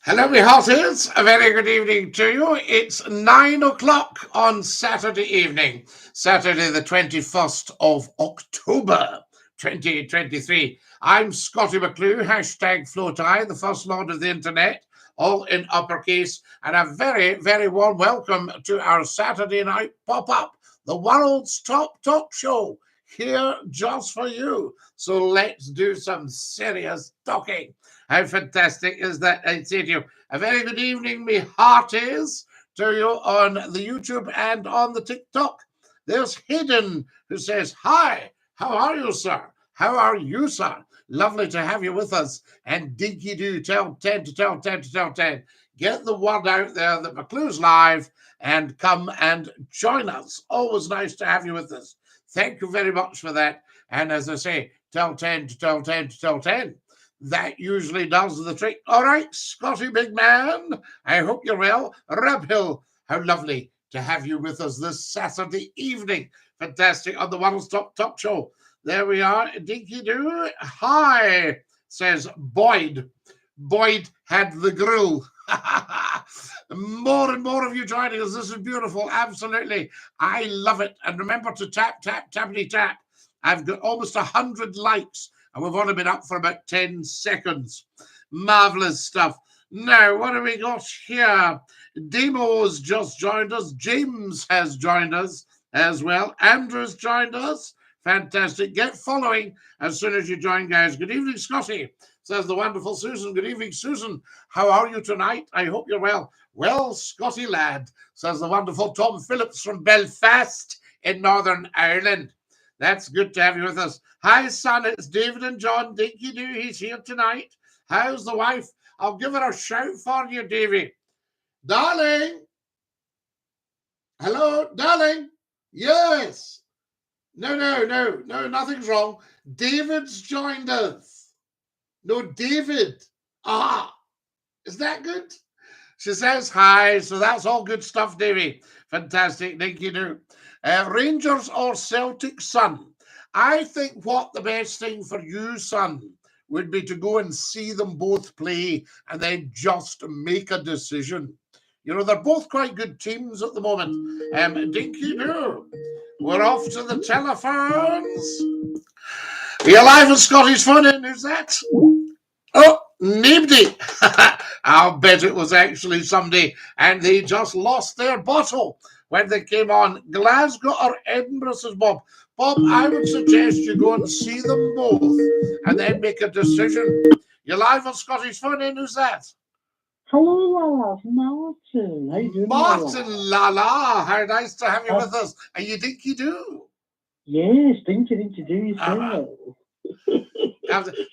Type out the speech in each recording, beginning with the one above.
Hello, me hearties. A very good evening to you. It's 9 o'clock on Saturday evening, Saturday the 21st of October, 2023. I'm Scottie McClue, hashtag FlowTie, the First Lord of the Internet, all in uppercase, and a very, very warm welcome to our Saturday night pop-up, the world's top talk show, here just for you. So let's do some serious talking. How fantastic is that? I'd say to you, a very good evening, me hearties, to you on the YouTube and on the TikTok. There's Hayden who says, "Hi, how are you, sir? How are you, sir? Lovely to have you with us." And DINKY-DOO, tell 10 to tell 10 to tell 10. Get the word out there that McClue's live and come and join us. Always nice to have you with us. Thank you very much for that. And as I say, tell 10 to tell 10 to tell 10. That usually does the trick. All right, Scotty, big man, I hope you're well. Rab Hill, how lovely to have you with us this Saturday evening. Fantastic, on the World's Top Talk Show. There we are, DINKY-DOO. Hi, says Boyd. Boyd had the grill. More and more of you joining us. This is beautiful, absolutely. I love it. And remember to tap, tap, tappity, tap. I've got almost 100 likes. And we've only been up for about 10 seconds. Marvellous stuff. Now, what have we got here? Demo's just joined us. James has joined us as well. Andrew's joined us. Fantastic. Get following as soon as you join, guys. Good evening, Scotty, says the wonderful Susan. Good evening, Susan. How are you tonight? I hope you're well. Well, Scotty lad, says the wonderful Tom Phillips from Belfast in Northern Ireland. That's good to have you with us. Hi, son. It's David and John. DINKY-DOO. He's here tonight. How's the wife? I'll give her a shout for you, Davy. Darling. Hello, darling. Yes. No, nothing's wrong. David's joined us. No, David. Ah, is that good? She says hi, so that's all good stuff, Davy. Fantastic, DINKY-DOO. Rangers or Celtic, son? I think what the best thing for you, son, would be to go and see them both play and then just make a decision. You know, they're both quite good teams at the moment. DINKY-DOO. We're off to the telephones. Are you live on Scotty's phone in? Who's that? Oh, nobody. I'll bet it was actually somebody, and they just lost their bottle when they came on. Glasgow or Edinburgh, says Bob. Bob, I would suggest you go and see them both and then make a decision. You're live on Scotty's phone in. Who's that? Hello, Lala. Martin. How you doing, Martin, Lala. How nice to have you with us. Are you DINKY-DOO? Yes, DINKY-DOO.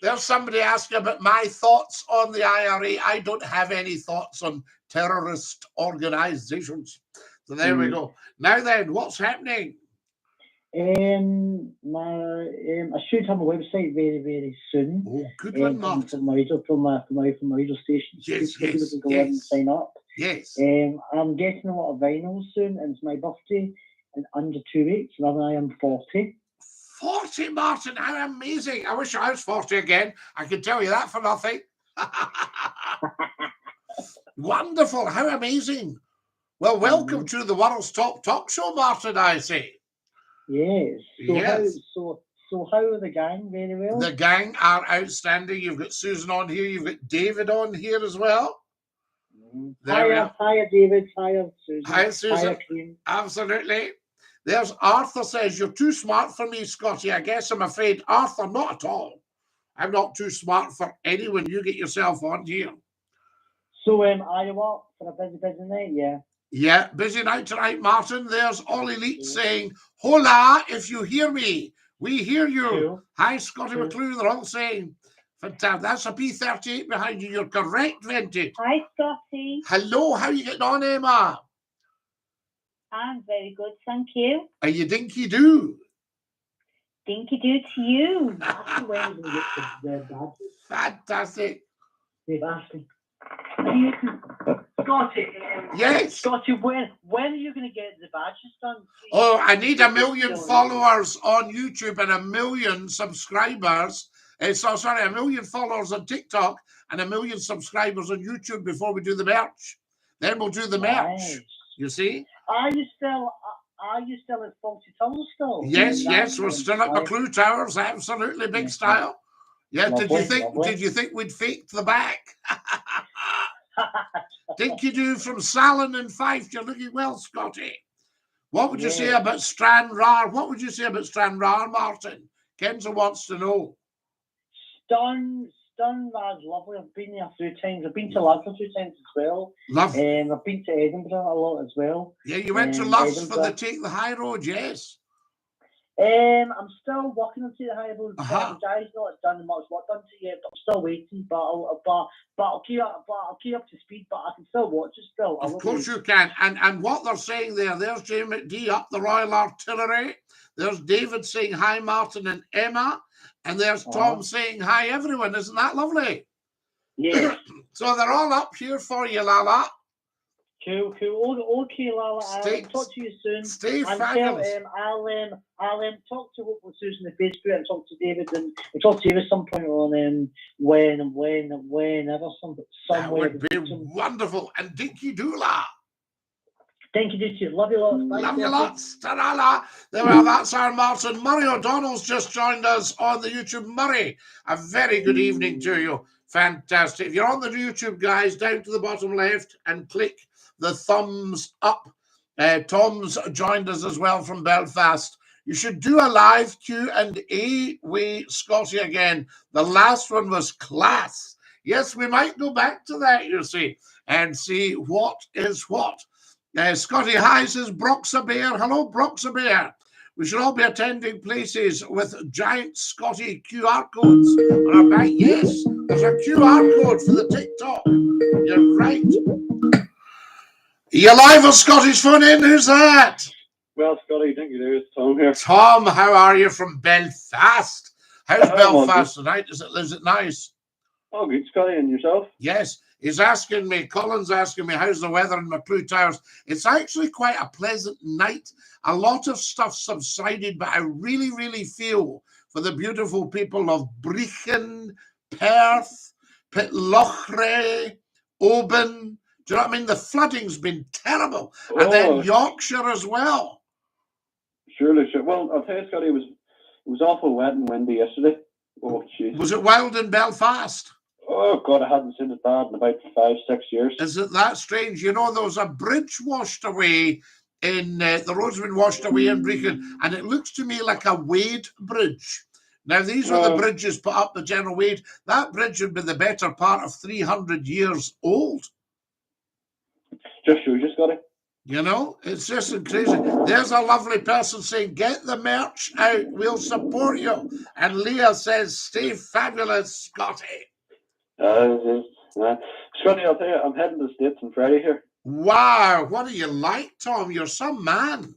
There's somebody asking about my thoughts on the IRA. I don't have any thoughts on terrorist organizations. So there we go. Now then, what's happening? I should have a website very soon. Oh, good one, Martin. From my radio station. Yes. Go in and sign up. Yes. I'm getting a lot of vinyls soon, and it's my birthday in under 2 weeks, and I am 40. 40, Martin, how amazing. I wish I was 40 again. I can tell you that for nothing. Wonderful, how amazing. Well, welcome to the World's Top Talk Show, Martin, I say. Yes. Yes. So how are the gang? Very well? The gang are outstanding. You've got Susan on here. You've got David on here as well. Hiya, David. Hiya, Susan. Hi, Susan. Hiya, Queen. Absolutely. There's Arthur says, you're too smart for me, Scotty. I guess I'm afraid. Arthur, not at all. I'm not too smart for anyone. You get yourself on here. So, are you up for a busy night? Yeah. Yeah, busy night tonight, Martin. There's All Elite saying, hola, if you hear me. We hear you. Sure. Hi, Scottie McClue. They're all saying, fantastic. That's a P38 behind you. You're correct, Vintage. Hi, Scotty. Hello, how are you getting on, Emma? I'm very good, thank you. Are you DINKY-DOO? DINKY-DOO to you. Fantastic. They've asked me. Scotty. Yes. Scotty, when are you going to get the badges done? Oh, I need 1 million followers on YouTube and 1 million subscribers Sorry, 1 million followers on TikTok and 1 million subscribers on YouTube before we do the merch. Then we'll do the merch. Nice. You see? Are you still at 40 tons still? Yes, we're still at McClue Towers. Absolutely big style. Yeah, Lovely, did you think we'd faked the back? DINKY-DOO from Salon in Fife. You're looking well, Scotty. What would you say about Stranraer? What would you say about Stranraer, Martin? Kenza wants to know. Stranraer's lovely. I've been there a few times. I've been to London a few times as well. Lovely. I've been to Edinburgh a lot as well. Yeah, you went to Love's for the Take the High Road, yes. I'm still working on the high road. Guys, not done much work done to yet, but I'm still waiting. But I'll keep up to speed. But I can still watch it still. Of course you can. And what they're saying there's Jay McD up the Royal Artillery. There's David saying hi, Martin and Emma, and there's Tom saying hi, everyone. Isn't that lovely? Yeah. So they're all up here for you, Lala. Cool. Okay, Lala. I'll talk to you soon. Stay fabulous. I'll talk to hopefully Susan on Facebook and talk to David and talk to you at some point on whenever somewhere. That would be wonderful. And DINKY-DOO. DINKY-DOO too. Love you lots. Love you lots. Ta-ra-la. There we are. That's our Martin. Murray O'Donnell's just joined us on the YouTube. Murray, a very good evening to you. Fantastic. If you're on the YouTube, guys, down to the bottom left and click the thumbs up. Tom's joined us as well from Belfast. You should do a live Q&A with Scotty again. The last one was class. Yes, we might go back to that, you see, and see what is what. Scotty hi says, Brock's a bear. Hello, Brock's a bear. We should all be attending places with giant Scotty QR codes on our back. Yes, there's a QR code for the TikTok. You're right. You're live on Scotty's phone in. Who's that? Well, Scotty, DINKY-DOO. It's Tom here. Tom, how are you from Belfast? How's Belfast tonight? Is it nice? Oh, good, Scotty. And yourself? Yes. He's asking me, Colin's asking me, how's the weather in McClue Towers? It's actually quite a pleasant night. A lot of stuff subsided, but I really, really feel for the beautiful people of Brechin, Perth, Pitlochry, Oban. Do you know what I mean? The flooding's been terrible. And then Yorkshire as well. Surely. Well, I'll tell you, Scotty, it was awful wet and windy yesterday. Oh, jeez. Was it wild in Belfast? Oh, God, I hadn't seen it bad in about 5-6 years. Is it that strange? You know, there was a bridge washed away in, the road's been washed away in Brechin, and it looks to me like a Wade bridge. Now, these are the bridges put up the General Wade. That bridge would be the better part of 300 years old. Just shows you, Scotty. You know, it's just crazy. There's a lovely person saying, get the merch out. We'll support you. And Leah says, stay fabulous, Scotty. Scotty, I'll tell you, I'm heading to the States on Friday here. Wow, what are you like, Tom? You're some man.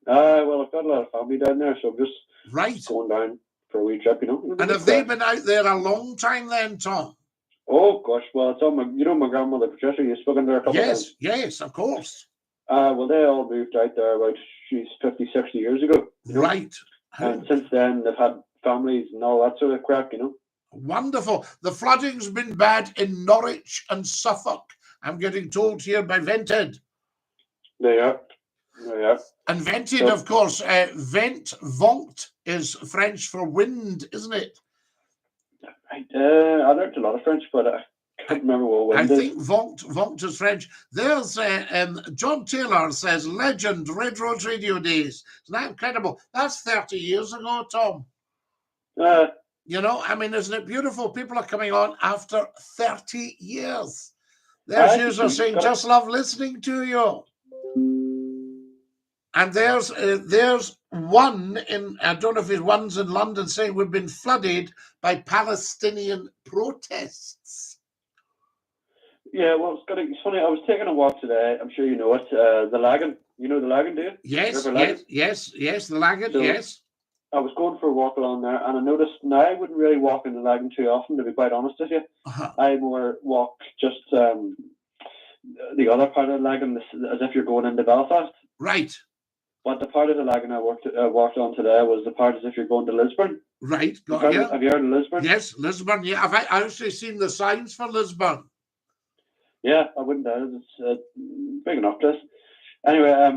Well, I've got a lot of family down there, so I'm just going down for a wee trip, you know. And have they been out there a long time then, Tom? Oh, gosh, well, it's on my grandmother, Patricia, you've spoken to her a couple of times. Yes, of course. Well, they all moved out there about, 50, 60 years ago. Right. And since then, they've had families and all that sort of crap, you know. Wonderful. The flooding's been bad in Norwich and Suffolk. I'm getting told here by Vented. Yeah. And Vented, of course, vent is French for wind, isn't it? Right. I learned a lot of French, but I can't remember what wind is. I think vent is French. There's John Taylor says, legend, Red Rose Radio days. Isn't that incredible? That's 30 years ago, Tom. You know, I mean, isn't it beautiful? People are coming on after 30 years. There's users saying, just love listening to you. And there's one in, I don't know if it's one's in London, saying we've been flooded by Palestinian protests. Yeah, well, it's funny. I was taking a walk today. I'm sure you know it. The Lagan. You know the Lagan, do you? Yes, the Lagan, yes. I was going for a walk along there, and I noticed now I wouldn't really walk in the Lagan too often, to be quite honest with you. I more walk just the other part of the Lagan as if you're going into Belfast. Right. But the part of the Lagan I walked on today was the part as if you're going to Lisburn. Right, got you. Have you heard of Lisburn? Yes, Lisburn. Yeah, I've actually seen the signs for Lisburn. Yeah, I wouldn't doubt it. It's a big enough place. Anyway, as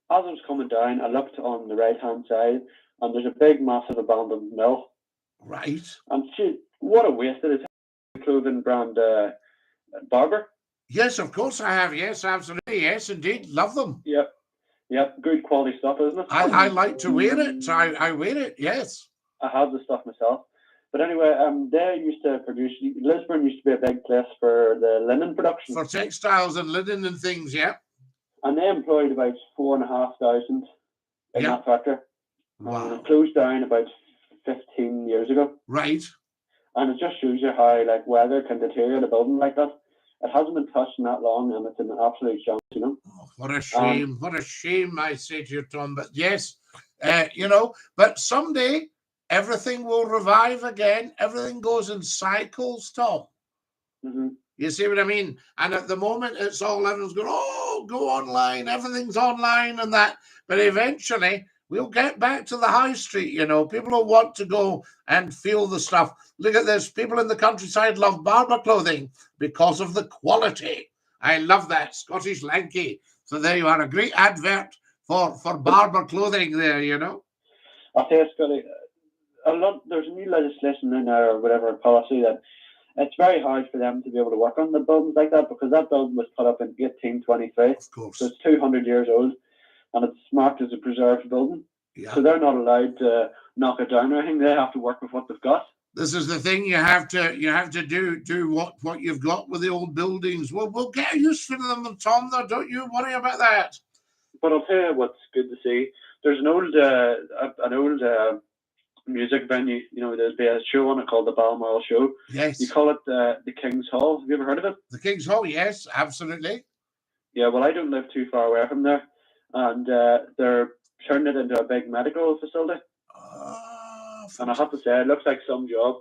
I was coming down, I looked on the right-hand side, and there's a big, massive abandoned mill. Right. And shit, what a waste it is. Clothing brand Barber. Yes, of course I have. Yes, absolutely. Yes, indeed. Love them. Yep, good quality stuff, isn't it? I like to wear it. I wear it, yes. I have the stuff myself. But anyway, they used to produce, Lisburn used to be a big place for the linen production. For textiles and linen and things, yeah. And they employed about 4,500 in that factory. Wow. And it closed down about 15 years ago. Right. And it just shows you how like weather can deteriorate a building like that. It hasn't been touched in that long, and it's an absolute chance, you know. Oh, what a shame! What a shame! I say to you, Tom. But yes, you know. But someday everything will revive again. Everything goes in cycles, Tom. Mm-hmm. You see what I mean? And at the moment, it's all everyone's going, oh, go online. Everything's online and that. But eventually, we'll get back to the high street, you know. People will want to go and feel the stuff. Look at this. People in the countryside love Barber clothing because of the quality. I love that. Scottish Lanky. So there you are. A great advert for Barber clothing there, you know. I'll tell you, Scotty, there's a new legislation in there or whatever policy that it's very hard for them to be able to work on the buildings like that because that building was put up in 1823. Of course. So it's 200 years old. And it's marked as a preserved building. Yeah. So they're not allowed to knock it down or anything. They have to work with what they've got. This is the thing, you have to do what you've got with the old buildings. Well, we'll get used to them, Tom, though. Don't you worry about that. But I'll tell you what's good to see. There's an old music venue. You know, there'll be a show on it called the Balmoral Show. Yes. You call it the King's Hall. Have you ever heard of it? The King's Hall, yes, absolutely. Yeah, well, I don't live too far away from there. And they're turning it into a big medical facility. And I have to say, it looks like some job.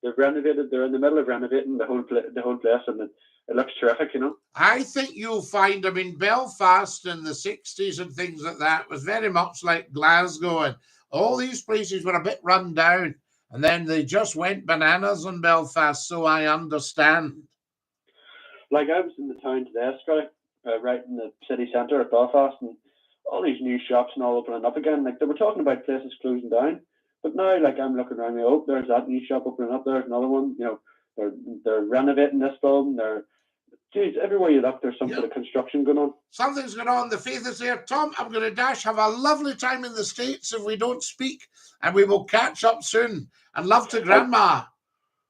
They've renovated. They're in the middle of renovating the whole place, and it looks terrific, you know. I think you'll find, I mean, Belfast in the 60s and things like that was very much like Glasgow, and all these places were a bit run down, and then they just went bananas in Belfast, so I understand. Like I was in the town today, Scotty, right in the city centre of Belfast, and all these new shops and all opening up again. Like they were talking about places closing down, but now, like I'm looking around me, oh, there's that new shop opening up. There's another one. You know, they're renovating this building. Geez, everywhere you look, there's some sort of construction going on. Something's going on. The faith is there. Tom, I'm going to dash. Have a lovely time in the States if we don't speak, and we will catch up soon. And love to Grandma.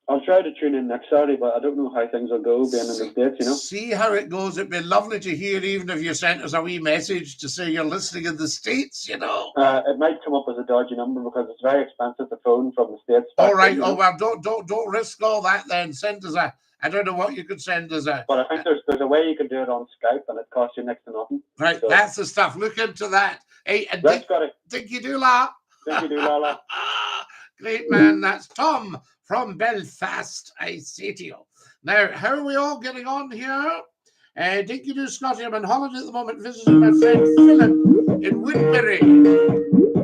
I'll try to tune in next Saturday, but I don't know how things will go being in the States, you know. See how it goes. It'd be lovely to hear, even if you sent us a wee message to say you're listening in the States, you know. It might come up as a dodgy number because it's very expensive to phone from the States. All right. Oh, well, don't risk all that then. Send us I don't know what you could send us But I think there's a way you can do it on Skype and it costs you next to nothing. Right, so that's the stuff. Look into that. Hey, and Dinky-Doo la. Dinky-Doo la. Great man. That's Tom from Belfast, I say to you. Now, how are we all getting on here? Dinky-Doo Scotty, I'm on holiday at the moment visiting my friend Philip in Woodbury.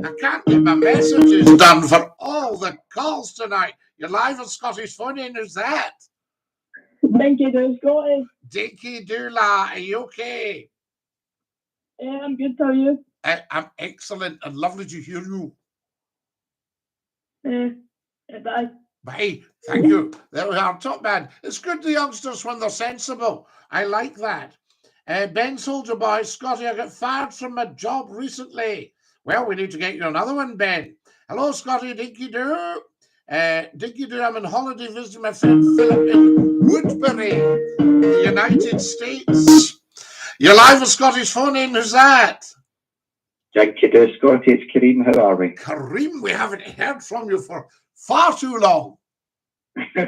I can't get my messages done for all the calls tonight. You're live on Scottish Phone In. Who's that? Dinky-Doo Scotty. Dinky-Doo la. Are you okay? Yeah, I'm good. How are you? I'm excellent and lovely to hear you. Bye. Bye. Thank you. There we are. Top man. It's good the youngsters when they're sensible. I like that. Ben Soldier Boy, Scotty, I got fired from my job recently. Well, we need to get you another one, Ben. Hello, Scotty. Dinky-Doo. Dinky-Doo, I'm on holiday visiting my friend Philip in Woodbury, the United States. You're live with Scottish Phone In. Who's that? Dinky-Doo Scotty, it's Kareem. How are we? Kareem, we haven't heard from you for far too long. How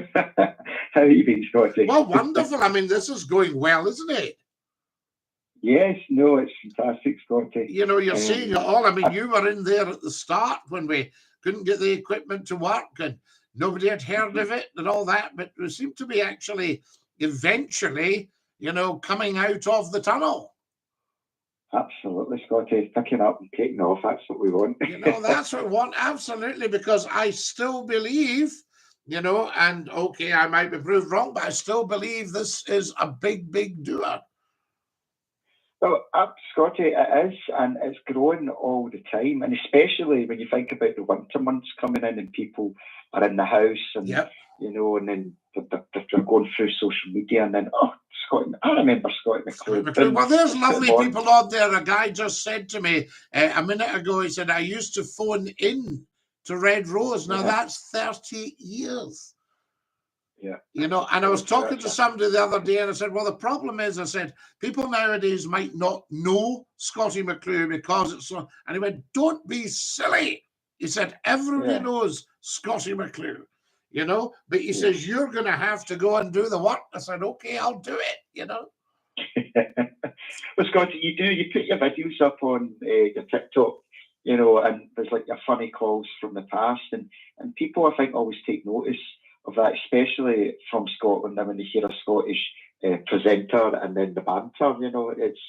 have you been, Scotty? Well, wonderful. I mean, this is going well, isn't it? Yes, no, it's fantastic, Scotty. You know, you're seeing it all. I mean, you were in there at the start when we couldn't get the equipment to work and nobody had heard of it and all that, but we seem to be actually eventually, you know, coming out of the tunnel. Absolutely, Scotty. Picking up and taking off, that's what we want. You know, that's what we want, absolutely, because I still believe, you know, and okay, I might be proved wrong, but I still believe this is a big, big doer. Well, Scotty, it is, and it's growing all the time, and especially when you think about the winter months coming in, and people are in the house, and you know, and then they're going through social media, and then Scotty, I remember Scottie McClue. Well, there's lovely people on there. A guy just said to me a minute ago, he said, I used to phone in to Red Rose. Now that's 30 years. Yeah. You know, and I was talking to somebody the other day, and I said, well, the problem is, I said, people nowadays might not know Scottie McClue because it's so, and he went, don't be silly. He said, everybody knows Scottie McClue, you know, but he says, you're going to have to go and do the work. I said, okay, I'll do it, you know. Well, Scotty, you put your videos up on your TikTok, you know, and there's like your funny calls from the past, and people, I think, always take notice of that, especially from Scotland. And when they hear a Scottish presenter and then the banter, you know, it's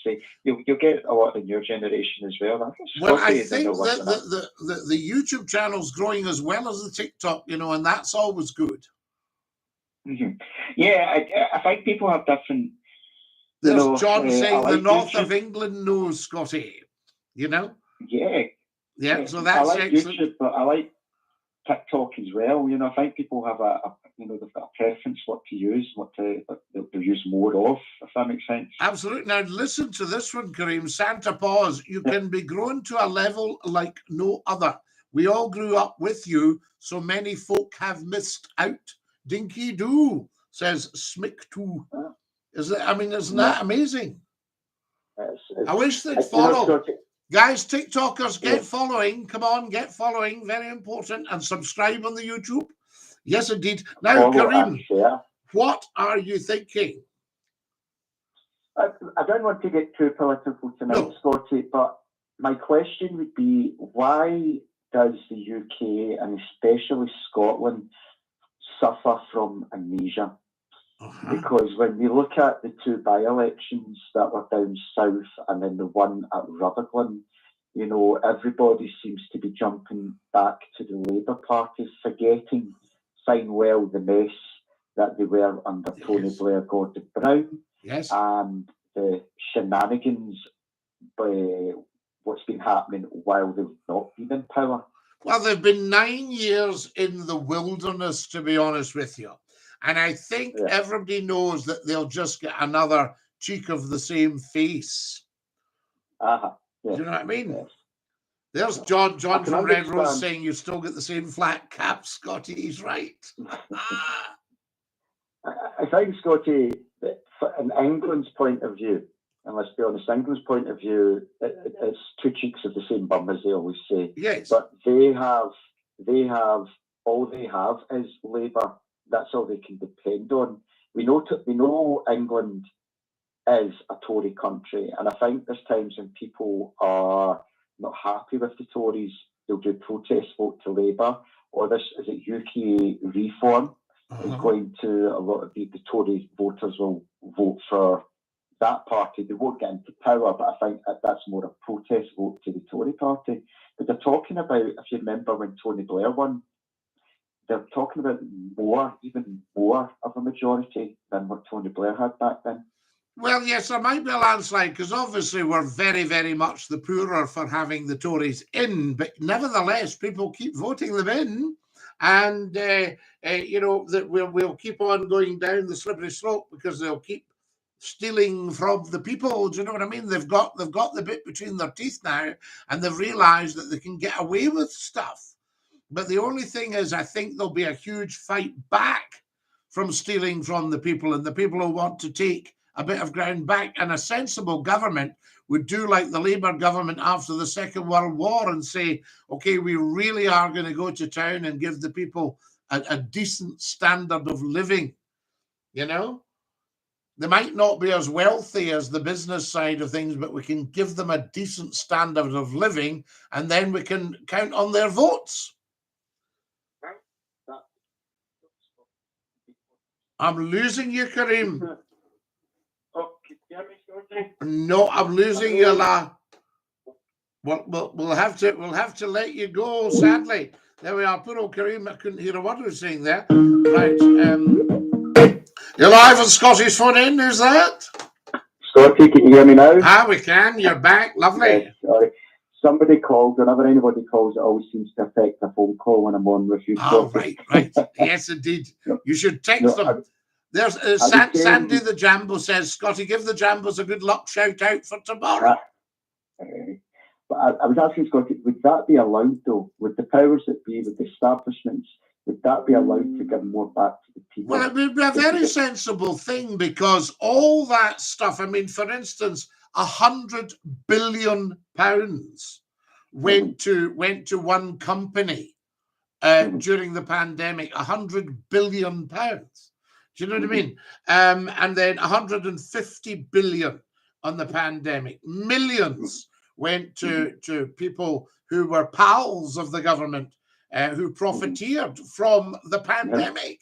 you'll get a lot in your generation as well. Well, I think that the YouTube channel's growing as well as the TikTok, you know, and that's always good. Mm-hmm. Yeah, I think people have different. There's John saying the north of England knows Scotty, you know. Yeah. So that's I like YouTube, but I like TikTok as well. You know, I think people have they've got a preference what to use, what they'll use more of, if that makes sense. Absolutely. Now listen to this one, Kareem. Santa Paws, you can be grown to a level like no other. We all grew up with you, so many folk have missed out. DINKY-DOO, says Smick2. Isn't that amazing? I wish they'd follow. Guys, TikTokers, get following. Come on, get following. Very important. And subscribe on the YouTube. Yes, indeed. Now, Kareem, what are you thinking? I don't want to get too political tonight, Scotty, but my question would be, why does the UK and especially Scotland suffer from amnesia? Because when we look at the two by-elections that were down south and then the one at Rutherglen, you know, everybody seems to be jumping back to the Labour Party, forgetting fine well the mess that they were under Tony Blair, Gordon Brown, and the shenanigans by what's been happening while they've not been in power. Well, they've been 9 years in the wilderness, to be honest with you. And I think everybody knows that they'll just get another cheek of the same face. Do you know what I mean? There's John from Red Rose saying you still get the same flat cap, Scotty. He's right. I think, Scotty, that from England's point of view, and let's be honest, England's point of view, it's two cheeks of the same bum, as they always say. Yes. But they have all they have is Labour. That's all they can depend on. We know England is a Tory country, and I think there's times when people are not happy with the Tories, they'll do protest vote to Labour, or this is it UK reform is going to, a lot of the Tory voters will vote for that party. They won't get into power, but I think that's more a protest vote to the Tory party. But they're talking about, if you remember when Tony Blair won, they're talking about even more of a majority than what Tony Blair had back then. Well, yes, there might be a landslide because obviously we're very, very much the poorer for having the Tories in, but nevertheless, people keep voting them in, and you know that we'll keep on going down the slippery slope because they'll keep stealing from the people. Do you know what I mean? They've got the bit between their teeth now, and they've realised that they can get away with stuff. But the only thing is, I think there'll be a huge fight back from stealing from the people, and the people who want to take a bit of ground back. And a sensible government would do like the Labour government after the Second World War and say, okay, we really are going to go to town and give the people a decent standard of living. You know, they might not be as wealthy as the business side of things, but we can give them a decent standard of living, and then we can count on their votes. I'm losing you, Kareem. No, I'm losing you, La. We'll have to let you go, sadly. There we are. Poor old Kareem, I couldn't hear a word he was saying there. Right. You're live on Scotty's phone in, who's that? Scotty, can you hear me now? Ah, we can. You're back. Lovely. Yes, sorry. Somebody called. Whenever anybody calls, it always seems to affect a phone call when I'm on with you. Oh, right. Yes, indeed. You should text them. There's Sandy the Jambo says, Scotty, give the Jambos a good luck shout out for tomorrow. But I was asking Scotty, would that be allowed though? Would the powers that be, with the establishments, would that be allowed to give more back to the people? Well, it would be a very sensible thing, because all that stuff, I mean, for instance, £100 billion went to one company during the pandemic. £100 billion. Do you know what I mean? And then 150 billion on the pandemic. Millions went to people who were pals of the government, who profiteered from the pandemic.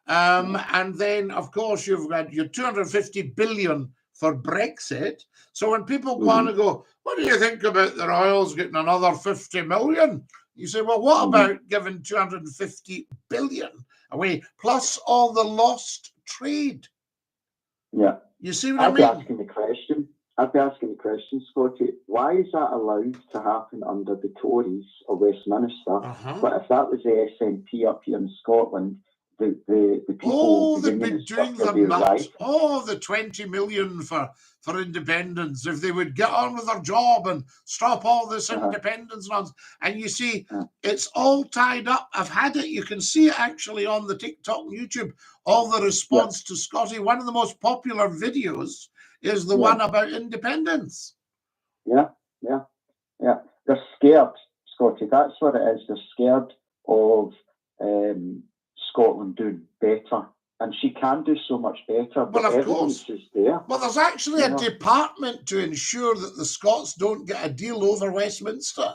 And then, of course, you've got your 250 billion for Brexit. So when people go on and go, what do you think about the Royals getting another 50 million? You say, well, what about giving 250 billion away, plus all the lost trade? Yeah. You see what I mean? I'd be asking the question, Scotty, why is that allowed to happen under the Tories or Westminster? But if that was the SNP up here in Scotland, the people... they'd be doing the nut. Right. The 20 million for independence, if they would get on with their job and stop all this independence nonsense. And you see, it's all tied up. I've had it. You can see it actually on the TikTok and YouTube, all the response to Scotty. One of the most popular videos is the one about independence. Yeah. They're scared, Scotty. That's what it is. They're scared of Scotland doing better. And she can do so much better. But well, of course. Is there. Well, there's actually a department to ensure that the Scots don't get a deal over Westminster.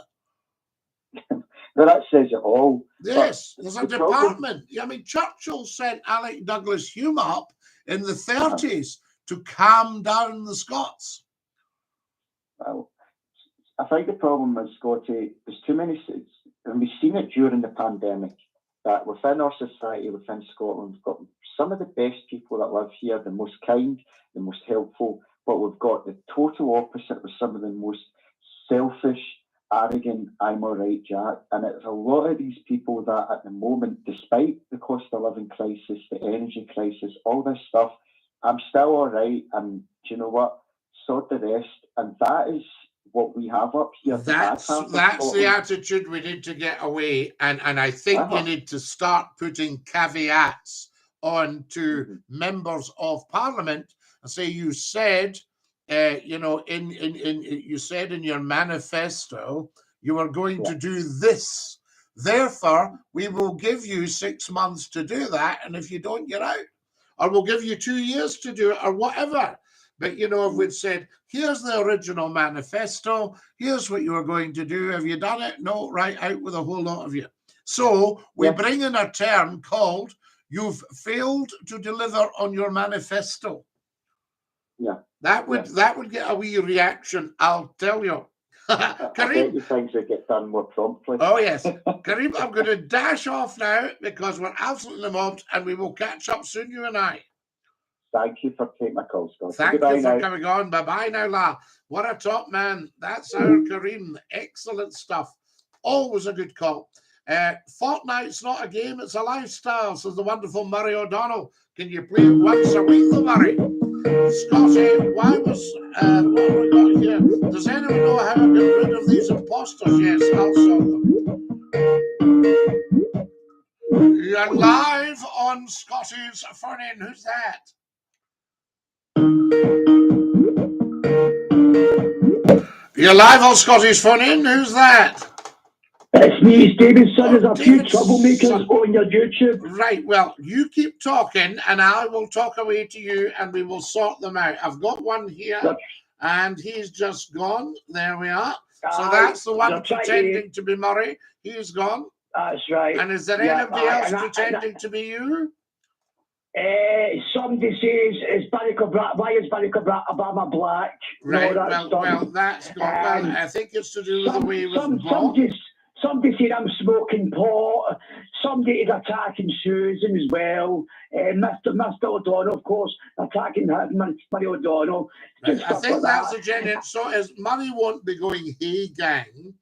Well, that says it all. Yes, there's a department. I mean, Churchill sent Alec Douglas Hume up in the 30s to calm down the Scots. Well, I think the problem is, Scotty, there's too many, and we've seen it during the pandemic, that within our society, within Scotland, we've got some of the best people that live here, the most kind, the most helpful, but we've got the total opposite with some of the most selfish, arrogant, I'm all right, Jack. And it's a lot of these people that at the moment, despite the cost of living crisis, the energy crisis, all this stuff, I'm still all right. And do you know what? Sort the rest. And that is what we have up here. That's the attitude we need to get away. And I think you need to start putting caveats on to members of Parliament and say, you said, you said in your manifesto, you are going to do this. Therefore, we will give you 6 months to do that. And if you don't, you're out. Or we'll give you 2 years to do it or whatever. But, if we'd said, here's the original manifesto, here's what you were going to do. Have you done it? No, right, out with a whole lot of you. So we bring in a term called, you've failed to deliver on your manifesto. Yeah. That would get a wee reaction, I'll tell you. Kareem, things that get done more promptly. Oh, yes. Kareem, I'm going to dash off now because we're absolutely mobbed and we will catch up soon, you and I. Thank you for taking my call, Scott. Thank you for coming on. Bye-bye now, La. What a top man. That's our Kareem. Excellent stuff. Always a good call. Fortnite's not a game, it's a lifestyle, says the wonderful Murray O'Donnell. Can you play it once a week, though, Murray? Scotty, what have we got here? Does anyone know how to get rid of these imposters? Yes, I'll solve them. You're live on Scotty's phone in. Who's that? You're live on Scotty's phone in. Who's that? It's me, it's David Son. There's a few troublemakers on your YouTube. Right, well, you keep talking and I will talk away to you and we will sort them out. I've got one here and he's just gone. There we are. So that's the one pretending to be Murray. He's gone. That's right. And is there anybody else pretending to be you? Somebody says, why is Barack Obama black? Right, No, well, that's got, well, I think it's to do with the way it was born. Somebody said I'm smoking pot. Somebody is attacking Susan as well. Mr. O'Donnell, of course, attacking Murray O'Donnell. Right. I think that's a genuine. So as Murray won't be going, hey gang.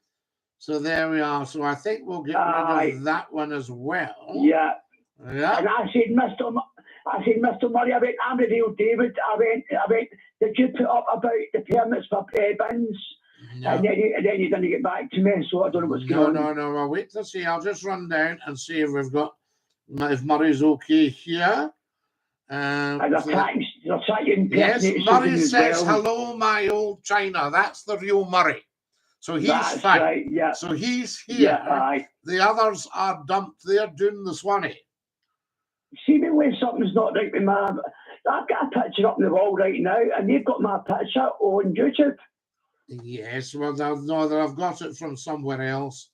So there we are. So I think we'll get rid of that one as well. Yeah. Yeah. And I said, Mr. Murray, I'm the real David. I went, did you put up about the permits for bins? No. And then you didn't get back to me, so I don't know what's going on. No. I'll wait to see. I'll just run down and see if we've got, if Murray's okay here. And they're trying yes, Murray says, hello, my old China. That's the real Murray. So he's fine. Right, yeah. So he's here. Yeah, the others are dumped. They're doing the Swanee. See me when something's not right with my... I've got a picture up on the wall right now, and they've got my picture on YouTube. Yes, well, no, I've got it from somewhere else.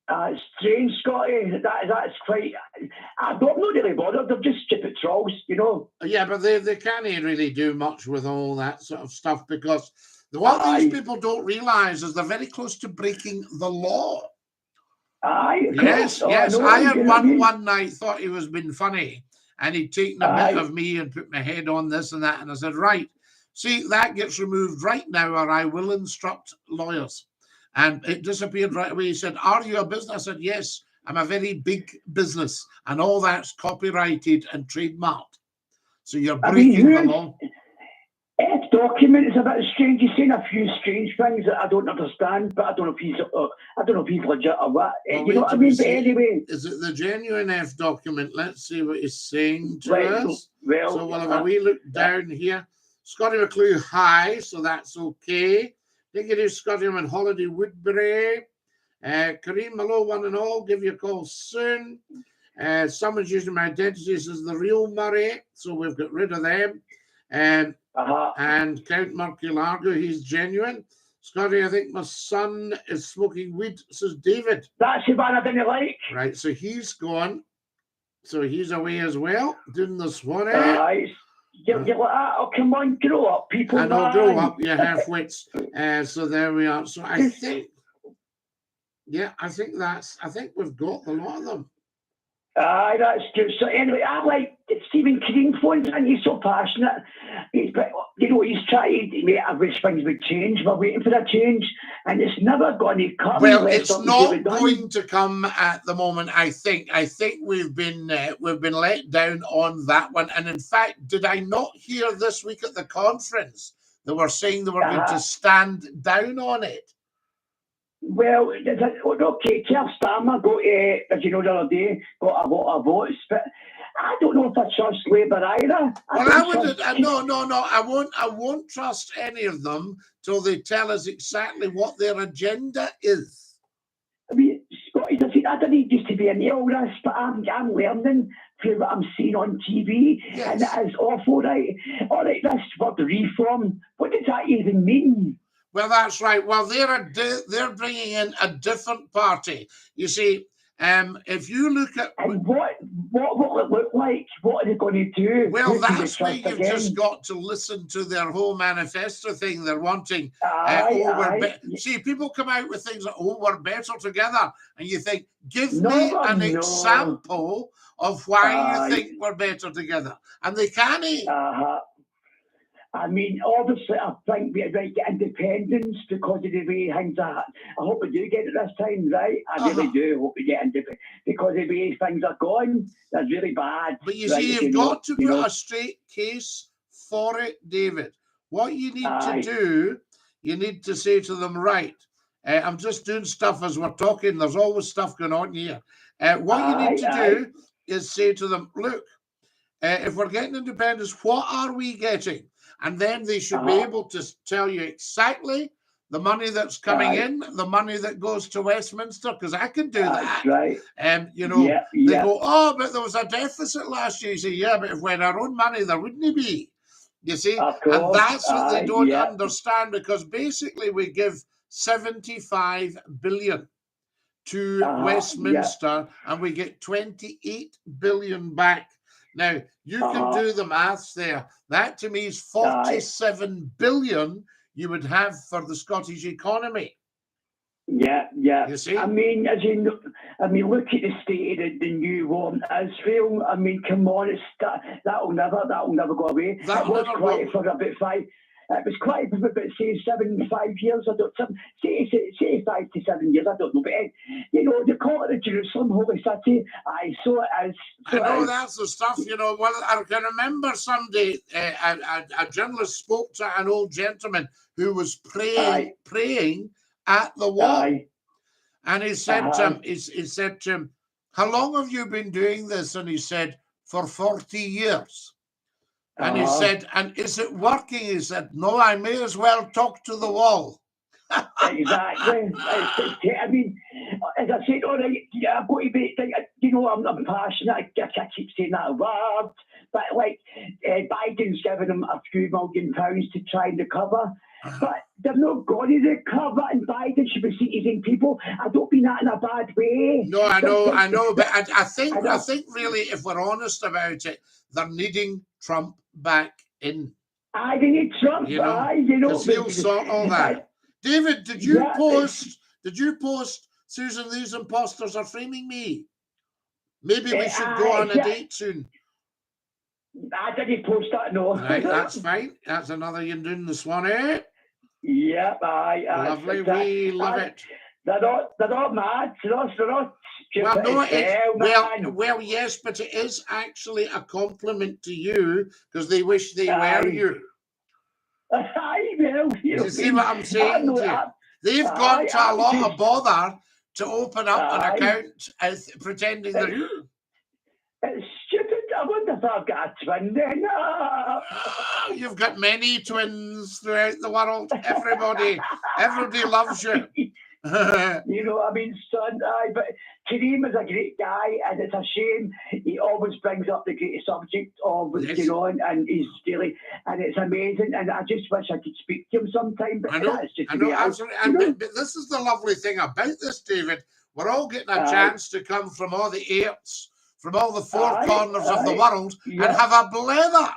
It's strange, Scotty. That's quite... I'm not really bothered. They're just stupid trolls, you know. Yeah, but they can't really do much with all that sort of stuff, because what these people don't realise is they're very close to breaking the law. Yes. I had one night thought he was being funny, and he'd taken a bit of me and put my head on this and that, and I said, right, see, that gets removed right now, or I will instruct lawyers. And it disappeared right away. He said, are you a business? I said, yes, I'm a very big business, and all that's copyrighted and trademarked. So you're breaking the law. F document is a bit strange. He's saying a few strange things that I don't understand, but I don't know if he's legit or what. Well, you know what I mean? But anyway, is it the genuine F document? Let's see what he's saying to us. Well, so we'll have a wee look down here. Scottie McClue, hi, so that's okay. DINKY-DOO, Scottie, I'm in Holiday Woodbury. Kareem, hello, one and all. Give you a call soon. Someone's using my identities as the real Murray, so we've got rid of them. And Count Murky Largo, he's genuine. Scottie, I think my son is smoking weed, says David. That's the one I didn't like. Right, so he's gone. So he's away as well, doing the Swanee. You're like, oh, come on, grow up, people. I know, grow up, you half-wits. So there we are. So I think, I think we've got a lot of them. That's good. So anyway, I like Stephen Kareem phones, and he's so passionate. He's trying to make, I wish things would change. We're waiting for a change, and it's never going to come. Well, it's not going to come at the moment. I think we've been let down on that one. And in fact, did I not hear this week at the conference they were saying they were going to stand down on it? Well, okay, Keir Starmer got, as you know, the other day, got a lot of votes, but I don't know if I trust Labour either. I won't trust any of them till they tell us exactly what their agenda is. I mean, Scotty, I don't need just to be in all this, but I'm learning from what I'm seeing on TV, and it is awful, right? All right, this word reform, what does that even mean? Well, that's right. Well, they're bringing in a different party. You see, if you look at... And what will it look like? What are they going to do? Well, that's where you've just got to listen to their whole manifesto thing. They're wanting... See, people come out with things like, we're better together. And you think, give me an example of why you think we're better together. And they can't. I mean, obviously, I think we might get independence because of the way things are. I hope we do get it this time, right? I really do hope we get independence because of the way things are going. That's really bad. But you see, you've got to put a straight case for it, David. What you need to do, you need to say to them, right, I'm just doing stuff as we're talking. There's always stuff going on here. What you need to do is say to them, look, if we're getting independence, what are we getting? And then they should be able to tell you exactly the money that's coming in, the money that goes to Westminster, because I can do that. Right. You know, they go, oh, but there was a deficit last year. You say, yeah, but if we had our own money, there wouldn't be. You see? And that's what they don't understand, because basically we give 75 billion to Westminster and we get 28 billion back. Now, you can do the maths there. That to me is 47 billion you would have for the Scottish economy. Yeah. You see? I mean, look at the state of the new war in Israel. I mean, come on, that'll never go away. It was quiet for about 5 years. I don't know, say 5 to 7 years. I don't know, but they call it the Jerusalem Holy City. So it is. I know that's the stuff. Well, I can remember someday a journalist spoke to an old gentleman who was praying at the wall, and he said to him, he said to him, "How long have you been doing this?" And he said, "For 40 years." And he said, "And is it working?" He said, "No, I may as well talk to the wall." Exactly. I mean, as I said, all right, I've got to be, I'm passionate. I keep saying that word, but Biden's giving them a few £1 million to try and recover. But they're not going to recover, and Biden should be seizing people. I don't mean that in a bad way. No, I know, but I think really, if we're honest about it, they're needing Trump back in. They need Trump, because he'll sort all that. David, did you post, Susan, these imposters are framing me? Maybe we should go on a date soon. I didn't post that, no. Right, that's fine. That's another you're doing this one, eh? Yep, lovely, we love it. They're not mad. They're not stupid. Well, yes, but it is actually a compliment to you because they wish they were you. You see what I'm saying to you? They've gone to a lot of bother to open up an account pretending they're you. It's stupid. I wonder if I've got a twin then. You've got many twins throughout the world. Everybody loves you. I mean, son, but Kareem is a great guy, and it's a shame he always brings up the great subject of what's going on, and he's really, and it's amazing, and I just wish I could speak to him sometime. But I know, absolutely. But this is the lovely thing about this, David. We're all getting a chance to come from all the eights, from all the four corners of the world, and have a blether.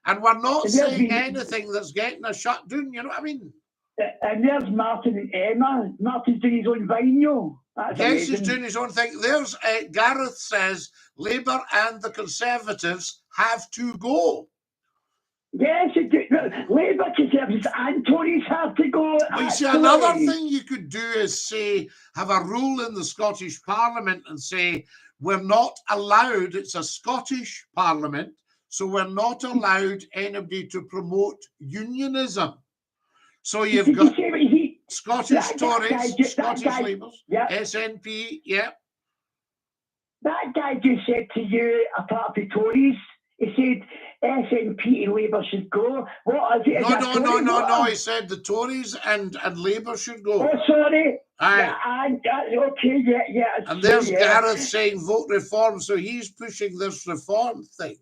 And we're not saying anything that's getting us shut down, you know what I mean? And there's Martin and Emma. Martin's doing his own vinyl. Yes, he's doing his own thing. There's Gareth says Labour and the Conservatives have to go. Yes, Labour, Conservatives and Tories have to go. Well, you see, another thing you could do is say, have a rule in the Scottish Parliament and say, we're not allowed, it's a Scottish Parliament, so we're not allowed anybody to promote unionism. So you've got Scottish Tories, Scottish Labours, SNP, That guy just said to you, apart from the Tories, he said SNP and Labour should go. What is it? No. He said the Tories and Labour should go. Oh, sorry. Okay, and there's Gareth saying vote reform, so he's pushing this reform thing.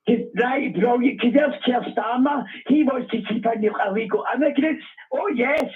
Right, brilliant. Because there's Keir Starmer. He wants to keep in the illegal immigrants. Oh, yes.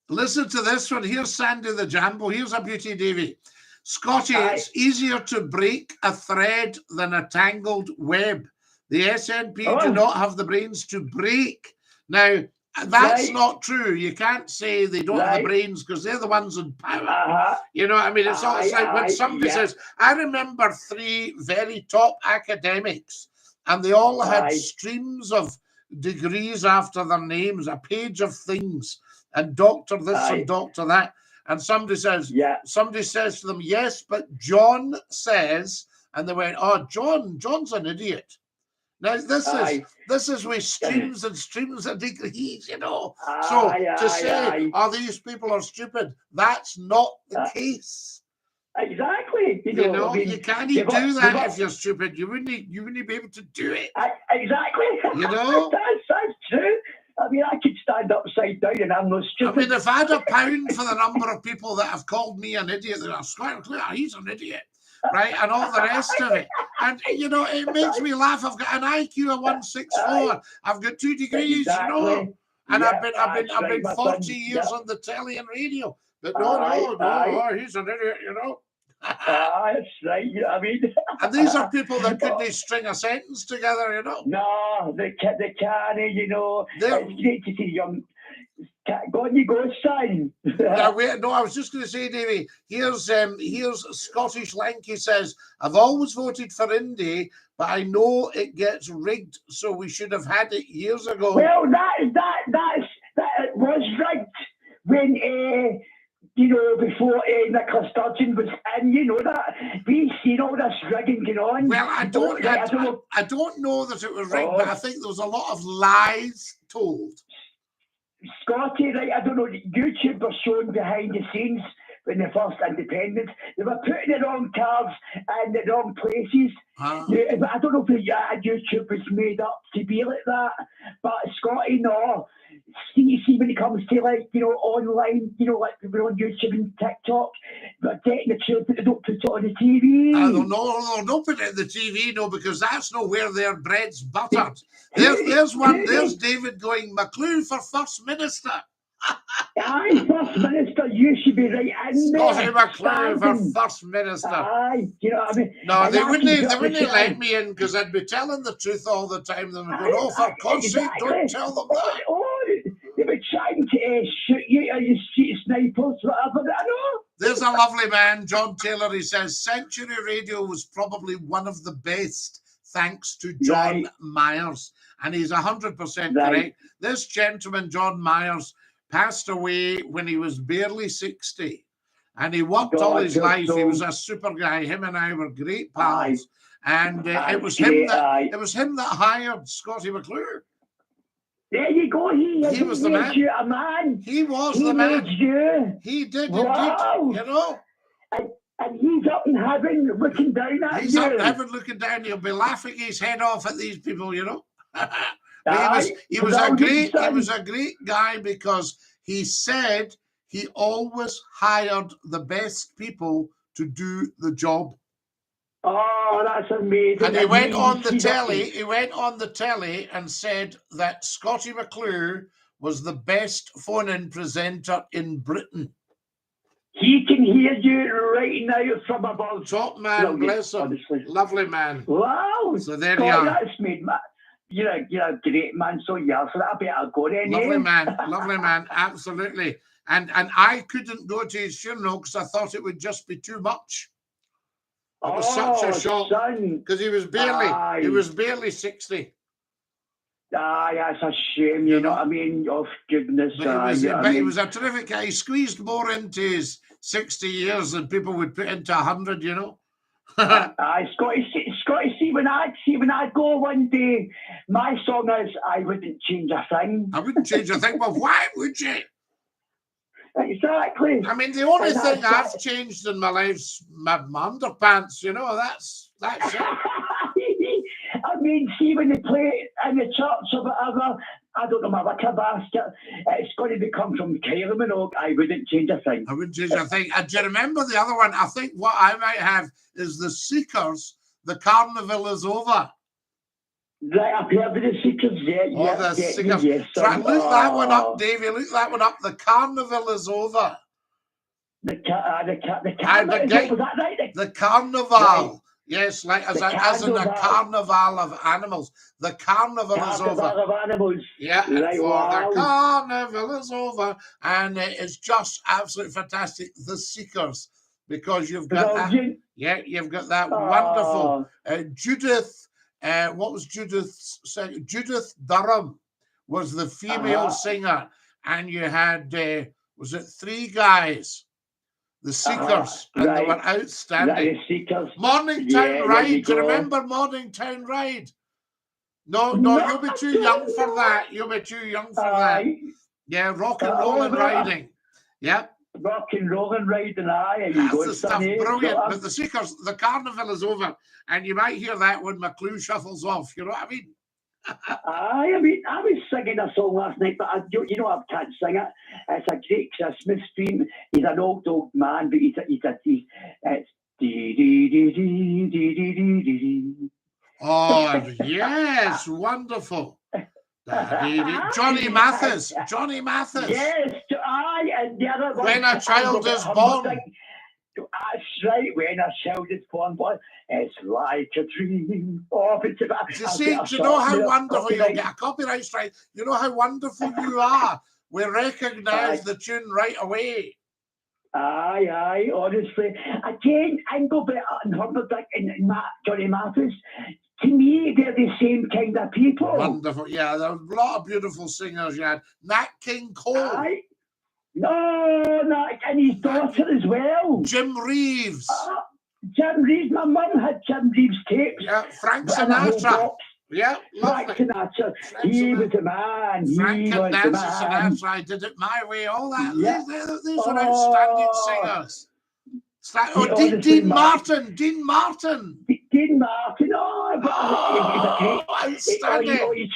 Listen to this one. Here's Sandy the Jambo. Here's a beauty, Davy. Scotty, it's easier to break a thread than a tangled web. The SNP do not have the brains to break. Now, that's not true. You can't say they don't have the brains because they're the ones in power. You know what I mean? It's almost like when somebody says, I remember 3 very top academics, and they all had streams of degrees after their names, a page of things, and doctor this and doctor that. And somebody says to them, yes, but John says, and they went, oh, John's an idiot. Now this is with streams and streams of degrees, you know. So to say, these people are stupid, that's not the case. Exactly. You know, you can't do that if you're stupid. You wouldn't be able to do it. Exactly. You know? That's true. I mean, I could stand upside down and I'm not stupid. I mean, if I had a pound for the number of people that have called me an idiot, they're like, Scottie McClue, he's an idiot, right? And all the rest of it. And, you know, it makes me laugh. I've got an IQ of 164. I've got 2 degrees, you know. And I've been 40 years on the telly and radio. But no, he's an idiot, you know. That's right. You know what I mean? And these are people that couldn't string a sentence together, you know. No, they can't, you know. They're- It's great to see young. Go on, you go, son. Now, no, I was just going to say, Davey, here's Scottish Lanky says, I've always voted for Indy, but I know it gets rigged, so we should have had it years ago. Well, that was rigged when, you know, before Nicola Sturgeon was in, you know, that we've seen all this rigging going on. Well, I don't know that it was rigged, but I think there was a lot of lies told. Scotty, right, I don't know, YouTube was showing behind the scenes when the first independence. They were putting the wrong cards in the wrong places. Yeah, but I don't know if YouTube was made up to be like that. But Scotty, no. See when it comes to, like, you know, online, you know, like people on YouTube and TikTok, but getting the truth, but they don't put it on the TV. They'll not put it in the TV, no, because that's not where their bread's buttered. There's David going, McClue for First Minister. Aye, First Minister, you should be right in there. Scottie McClue for First Minister. Aye, you know what I mean? No, they wouldn't let me in because I'd be telling the truth all the time. They would go, oh, for God's sake, don't tell them that. They were trying to shoot you, or you shoot snipers, whatever. I know. There's a lovely man, John Taylor. He says, Century Radio was probably one of the best, thanks to John Myers. And he's 100% correct. This gentleman, John Myers, passed away when he was barely 60. And he worked all his life. He was a super guy. Him and I were great pals. And it was him that hired Scottie McClue. There you go. He was the man. You a man. He was the man. You. He did wow. indeed. You know. And he's up in heaven looking down at you. He's up in heaven looking down. He'll be laughing his head off at these people, you know. He was a great guy because he said he always hired the best people to do the job. Oh, that's amazing. And he went on the telly and said that Scottie McClue was the best phone-in presenter in Britain. He can hear you right now from above. Top man, bless him. Honestly. Lovely man. Wow. So there you are. That's made my... You're a great man, so yeah, so that better go then. Lovely man, absolutely. And I couldn't go to his funeral because I thought it would just be too much. It was such a shock because he was barely 60. Aye, that's a shame, you know what I mean? Oh, goodness. But he was a terrific guy. He squeezed more into his 60 years than people would put into 100, you know? Aye, Scotty, see when I go one day, my song is I Wouldn't Change a Thing. I wouldn't change a thing, but why would you? Exactly. I mean, the only thing I've changed in my life's my underpants, you know, that's it. I mean, see when they play in the church or whatever, I don't know, my wicker basket, it's going to become from Kylie Minogue, I Wouldn't Change a Thing. I wouldn't change a thing. And do you remember the other one? I think what I might have is the Seekers, The Carnival Is Over. Right, I've heard of the Seekers, the Seekers. Yes, look that one up, Davey. Look that one up. The Carnival Is Over. The Carnival, was that right? The Carnival. Right. Yes, like as in a carnival of animals. The carnival is over. Carnival of animals. Yeah, right, wow. The carnival is over. And it's just absolutely fantastic. The Seekers. Because you've got you've got that wonderful Judith. What was Judith's second? Judith Durham was the female singer, and you had was it 3 guys, the Seekers, and they were outstanding. The Seekers. Morningtown Ride. Do you remember Morningtown Ride? No, you'll be too young for that. You'll be too young for that. Yeah, rock and roll and riding. Yeah. Rock and roll and riding, That's the stuff, brilliant. But the Seekers, the carnival is over, and you might hear that when McClue shuffles off. You know what I mean? I was singing a song last night, but I can't sing it. It's a great Christmas theme. He's an old man, but it's Oh yes, wonderful. Johnny Mathis. Yes, and the other one. When a Child Is Born. right. When a child is born, but it's like a dream. Oh, it's about. You see, do you know how wonderful you'll get a copyright strike? You know how wonderful you are. We recognise the tune right away. Aye, honestly. Again, I'm go better than Humperdinck and Johnny Mathis. To me, they're the same kind of people. Wonderful. Yeah, there was a lot of beautiful singers you had. Nat King Cole. Aye. No, and his daughter as well. Jim Reeves. Jim Reeves. My mum had Jim Reeves tapes. Yeah, Frank Sinatra. Yeah, Frank Sinatra. He was a man. Frank and Nancy Sinatra. I did it my way. All that. Yeah. These are outstanding singers. Dean Martin. Dean Martin. Dean Martin. Oh, outstanding.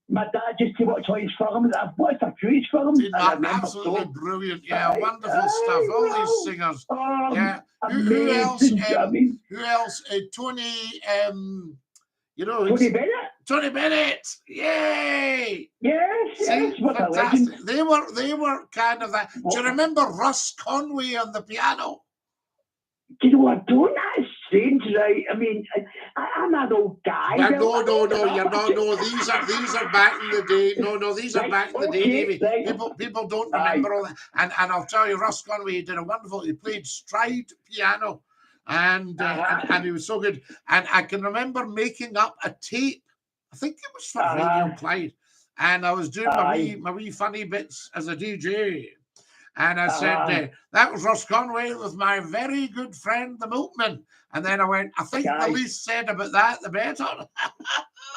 My dad used to watch all his films. I've watched a few of his films. Dean Martin, absolutely brilliant. Yeah, wonderful stuff. All these singers. Yeah. Who else? Who else? Tony. You know, Tony Bennett. Tony Bennett, yay! Yes, fantastic. They were kind of that. Do you remember Russ Conway on the piano? Do you know what? Don't that strange, right? I mean, I'm an old guy. Well, no, you're not. No, these are back in the day. No, these are back in the day, Davey. People don't remember all that. And I'll tell you, Russ Conway, he did a wonderful. He played stride piano. And he was so good. And I can remember making up a tape. I think it was for Radio Clyde. And I was doing my wee funny bits as a DJ. And I said, that was Ross Conway with my very good friend, the Milkman. And then I went, I think the least said about that, the better.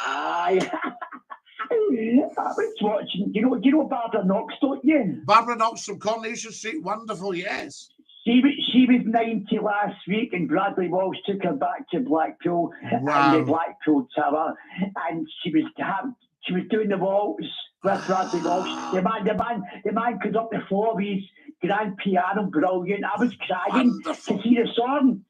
I was watching, you know Barbara Knox, don't you? Barbara Knox from Coronation Street, wonderful, yes. She was 90 last week, and Bradley Walsh took her back to Blackpool and the Blackpool Tower, and she was doing the waltz with Bradley Walsh. The man comes up the floor with his grand piano, brilliant. I was crying to see the song.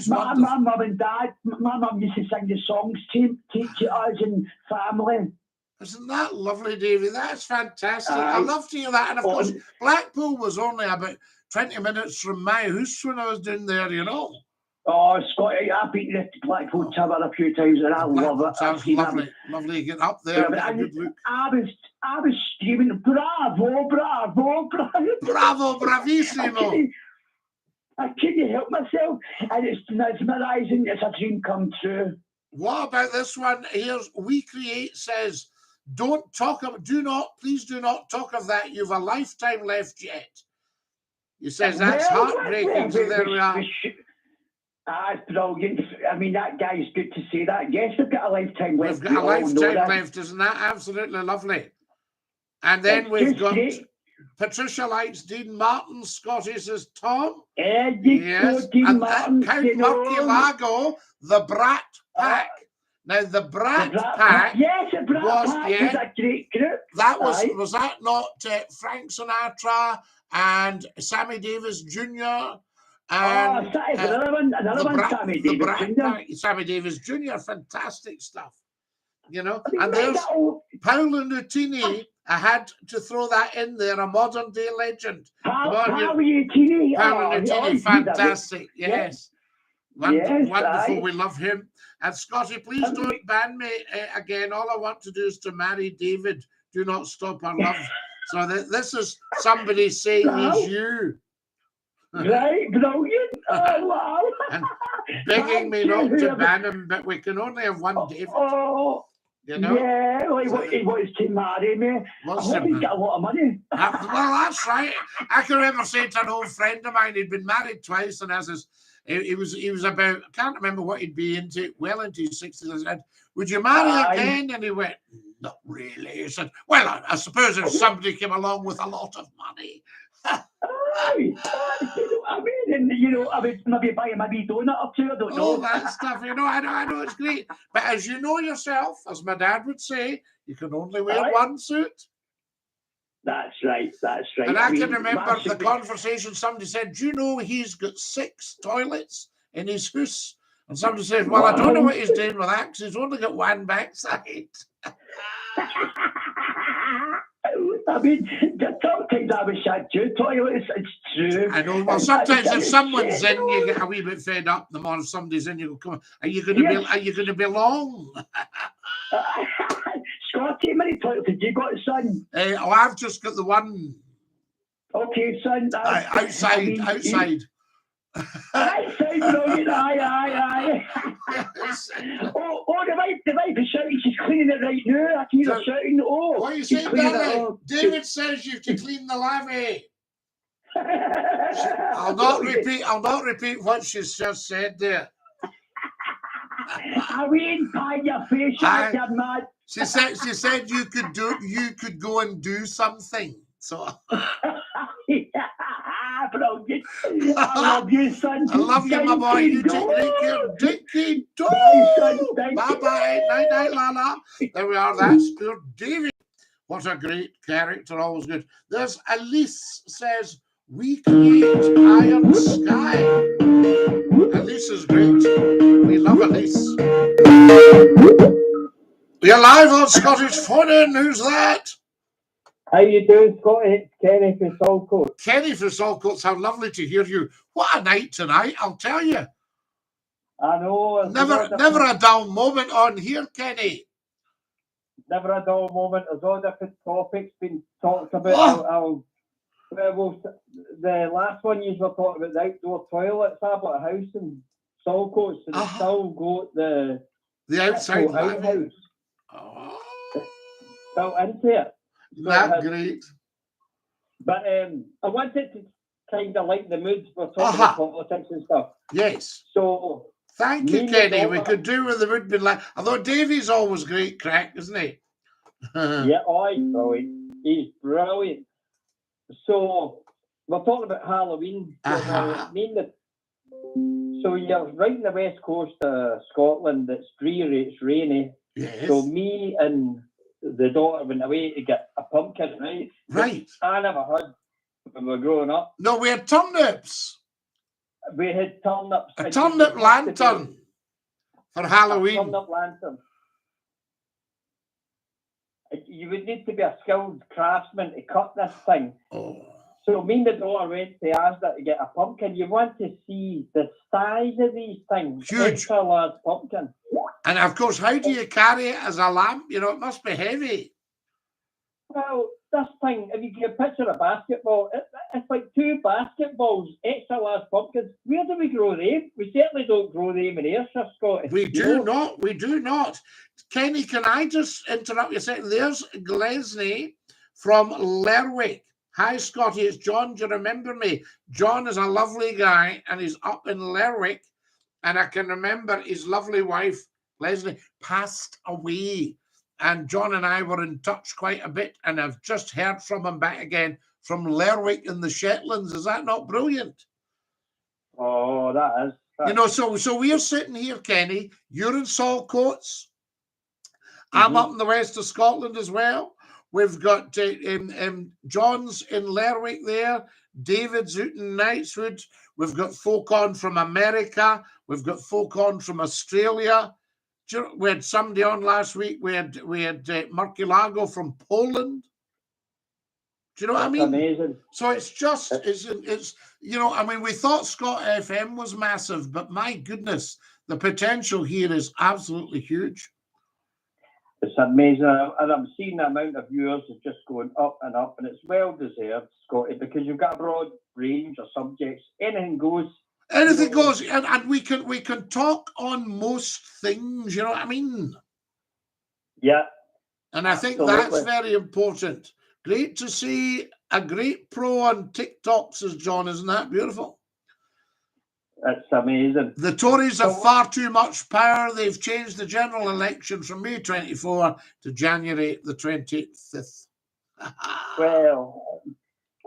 My mum and dad, my mum used to sing the songs, teach us and family. Isn't that lovely, Davey? That's fantastic. I love to hear that. And of course, Blackpool was only about 20 minutes from my house when I was down there, you know. Oh, Scotty, I've been to the Blackpool Tower a few times and I love it. Lovely to get up there. And good look. I was screaming, bravo, bravo, bravo. Bravo, bravissimo. I couldn't help myself. And it's mesmerising. It's a dream come true. What about this one? Here's We Create says, please do not talk of that. You've a lifetime left yet. He says that's heartbreaking. So there we are. It's brilliant. I mean, that guy's good to say that. Yes, we've got a lifetime left. We've got a lifetime left. Isn't that absolutely lovely? And then we've got Patricia likes Dean Martin. Scottie says Tom. Yes. Dean Martin. Count Murky-Lago, the Brat Pack. Now, the Brat Pack. Yes, the Brat Pack was a great group. That was that not Frank Sinatra and Sammy Davis Jr. And another one, Sammy Davis Jr. Sammy Davis Jr. Fantastic stuff, you know. And there's Paolo Nutini. I had to throw that in there. A modern day legend. Paolo Nutini, fantastic. Yes. Wonderful. We love him. And Scottie, please don't ban me again. All I want to do is to marry David. Do not stop our love. So this is somebody saying he's you. Right, brilliant. Oh, wow. And begging me not to ban him, but we can only have one David. You know? Yeah, he wants to marry me. I hope he's got a lot of money. Well, that's right. I can remember saying to an old friend of mine, he'd been married twice, and he was about, I can't remember what he'd be into, well into his 60s. I said, would you marry again? And he went, not really. He said, well, I suppose if somebody came along with a lot of money. You know what I mean? And, I would maybe buy him a wee donut or two, I don't know. All that stuff, I know it's great. But as you know yourself, as my dad would say, you can only wear one suit. That's right. And I can remember the conversation, somebody said, do you know he's got 6 toilets in his house? And somebody said, well, I don't know what he's doing with that because he's only got one backside. I mean, sometimes I wish I'd do toilets, it's true. I know. Well, sometimes if someone's in, you get a wee bit fed up. The more somebody's in, you go, come on, are you going to be long? Scotty, how many toilets have you got, son? I've just got the one. Okay, son. Outside. Outside, brilliant. Aye. The wife is shouting. She's cleaning it right now. I can hear her shouting. Oh, what are you saying, darling? David says you have to clean the lavvy. I'll not repeat what she's just said there. I mean, pie your face, you're mad. She said you could go and do something. So brilliant. I love you, son. I love you, my boy. You take great care. Dinky-Doo. Bye-bye. Night, Lala. There we are. That's poor David. What a great character. Always good. There's Elise says, we create Iron Sky. Elise is great. We love Elise. You're live on Scottish Phone In. Who's that? How you doing, Scotty? It's Kenny from Saltcoats. Kenny from Saltcoats, how lovely to hear you. What a night tonight, I'll tell you. I know. Never a dull moment on here, Kenny. Never a dull moment. There's all different topics being talked about. The last one you were talking about, the outdoor toilets. I bought a house in Saltcoats, and it's still got the outside outhouse built into it. That's great. But I wanted to kind of lighten the mood. We're talking about politics and stuff. Yes. So thank you, Kenny. We could do with the mood being like. Although Davey's always great crack, isn't he? Yeah, he's brilliant. He's brilliant. So we're talking about Halloween. So you're right in the west coast of Scotland. It's dreary. It's rainy. Yes. So me and the daughter went away to get a pumpkin, right? Right. I never had when we were growing up. No, we had turnips. We had turnips. A turnip lantern for Halloween. A turnip lantern. You would need to be a skilled craftsman to cut this thing. Oh. So me and the daughter went to Asda to get a pumpkin. You want to see the size of these things. Huge. Extra large pumpkin. And of course, how do you carry it as a lamp? You know, it must be heavy. Well, this thing, if you can picture a basketball, it's like 2 basketballs, extra large pumpkins. Where do we grow them? We certainly don't grow them in Ayrshire, Scotty. We do not. Kenny, can I just interrupt you a second? There's Glesney from Lerwick. Hi, Scotty, it's John. Do you remember me? John is a lovely guy, and he's up in Lerwick, and I can remember his lovely wife, Leslie, passed away. And John and I were in touch quite a bit, and I've just heard from him back again from Lerwick in the Shetlands. Is that not brilliant? Oh, that is. You know, so we're sitting here, Kenny. You're in Saltcoats. I'm up in the west of Scotland as well. We've got John's in Lerwick there. David's out in Knightswood. We've got folk on from America. We've got folk on from Australia. We had somebody on last week. We had Markilago from Poland. Do you know what I mean? Amazing. So it's just it's you know, I mean, we thought Scott FM was massive, but my goodness, the potential here is absolutely huge. It's amazing, and I'm seeing the amount of viewers is just going up and up, and it's well deserved, Scotty, because you've got a broad range of subjects. Anything goes. Anything goes, and we can talk on most things. You know what I mean? Yeah. And I think that's very important. Great to see a great pro on TikTok, says John. Isn't that beautiful? That's amazing. The Tories have far too much power. They've changed the general election from May 24 to January the 25th. Well,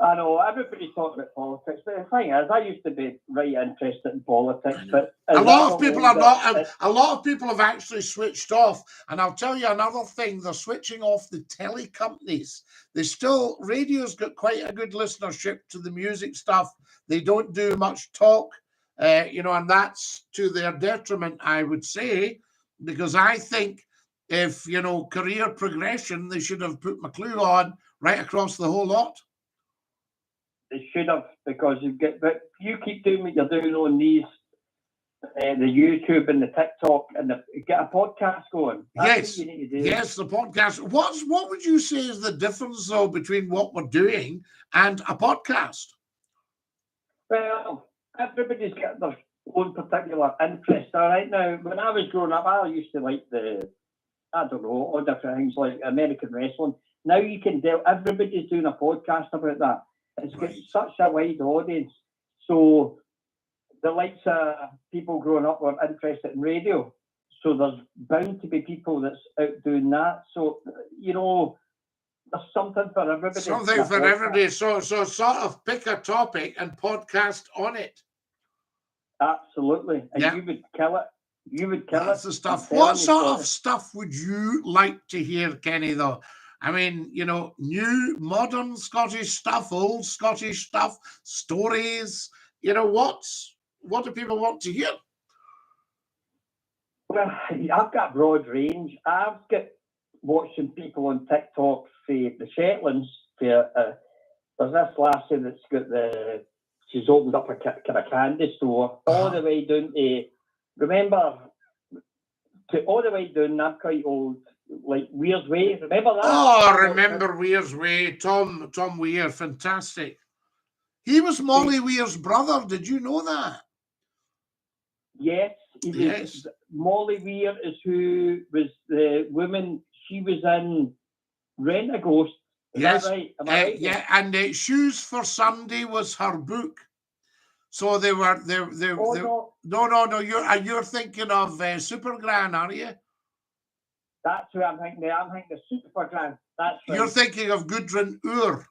I know everybody's talking about politics, but the thing is, I used to be right interested in politics, but a lot of people are not. A lot of people have actually switched off. And I'll tell you another thing: they're switching off the telly companies. Radio's got quite a good listenership to the music stuff. They don't do much talk, you know, and that's to their detriment, I would say, because I think if, you know, career progression, they should have put McClue on right across the whole lot? They should have, because but you keep doing what you're doing on these, the YouTube and the TikTok, and get a podcast going. That's what you need to do. Yes, the podcast. What would you say is the difference, though, between what we're doing and a podcast? Well, everybody's got their own particular interest. All right, now, when I was growing up, I used to like all different things like American wrestling. Now you can tell everybody's doing a podcast about that. It's got such a wide audience. So the likes of people growing up were interested in radio. So there's bound to be people that's out doing that. So, there's something for everybody. Something for everybody. So sort of pick a topic and podcast on it. Absolutely. And you would kill it. You would kill it. That's the stuff. What sort of stuff would you like to hear, Kenny, though? I mean, new, modern Scottish stuff, old Scottish stuff, stories. What do people want to hear? Well, I've got a broad range. I've got watching people on TikTok for the Shetlands. There's this lassie that's got she's opened up a kind of candy store all the way down all the way down, I'm quite old, like Weir's Way. Remember that? Oh, I remember Weir's Way. Tom Weir, fantastic. He was Molly Weir's brother. Did you know that? Yes. Yes. Molly Weir is who was the woman. She was in Rent a Ghost. Is that right? Am I right? Yeah, and Shoes for Sunday was her book. So they were. No. You're thinking of Supergran, are you? That's who I'm thinking. I'm thinking of Supergran. That's right. You're thinking of Gudrun Ur.